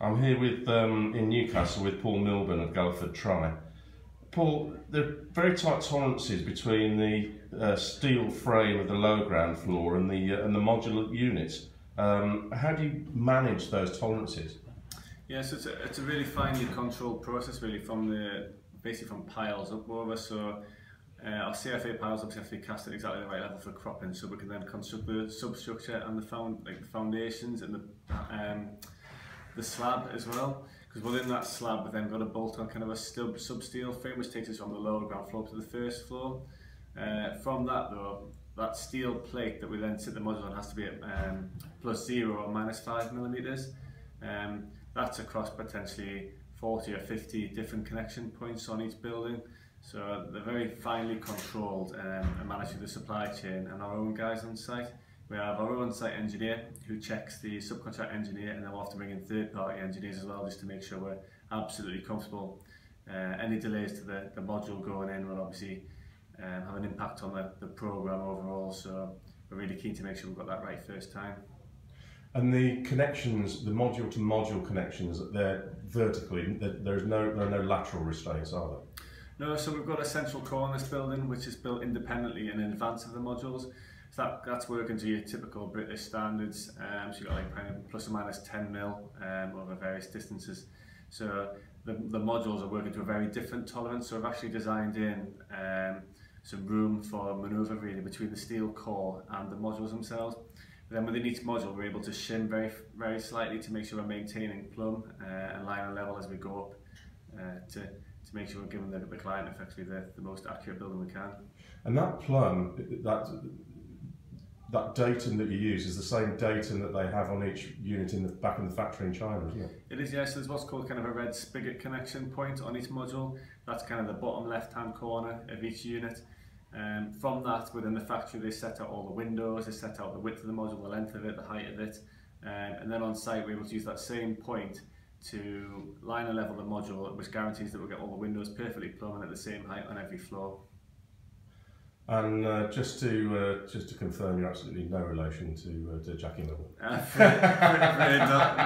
I'm here with in Newcastle with Paul Milburn of Galliford Try. Paul, there are very tight tolerances between the steel frame of the lower ground floor and the modular units. How do you manage those tolerances? Yes, it's a really finely controlled process, really, basically from piles up over. So our CFA piles obviously have to be cast at exactly the right level for cropping, so we can then construct the substructure and the foundations and the slab as well. Because within that slab, we've then got a bolt on kind of a sub-steel frame, which takes us from the lower ground floor to the first floor. From that though, that steel plate that we then sit the module on has to be at +0 or -5 millimeters. That's across potentially 40 or 50 different connection points on each building. So they're very finely controlled and managed through the supply chain and our own guys on site. We have our own site engineer who checks the subcontract engineer, and then we'll have to bring in third-party engineers as well, just to make sure we're absolutely comfortable. Any delays to the module going in will obviously have an impact on the programme overall, so we're really keen to make sure we've got that right first time. And the connections, the module to module connections, they're vertically, there are no lateral restraints, are there? No, so we've got a central core in this building which is built independently and in advance of the modules. So that's working to your typical British standards. So you've got like ±10mm over various distances. So the modules are working to a very different tolerance. So we've actually designed in some room for manoeuvre really between the steel core and the modules themselves. But then within each module, we're able to shim very slightly to make sure we're maintaining plumb and line and level as we go up to make sure we're giving the client effectively the most accurate building we can. And that plumb, that datum that you use is the same datum that they have on each unit back in the factory in China, isn't it? It is, yes. There's what's called kind of a red spigot connection point on each module. That's kind of the bottom left-hand corner of each unit. From that, within the factory, they set out all the windows, they set out the width of the module, the length of it, the height of it, and then on site we're able to use that same point to line and level the module, which guarantees that we'll get all the windows perfectly plumb and at the same height on every floor. And just to confirm, you're absolutely no relation to Jackie Milburn. Afraid not.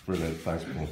Brilliant, thanks Paul.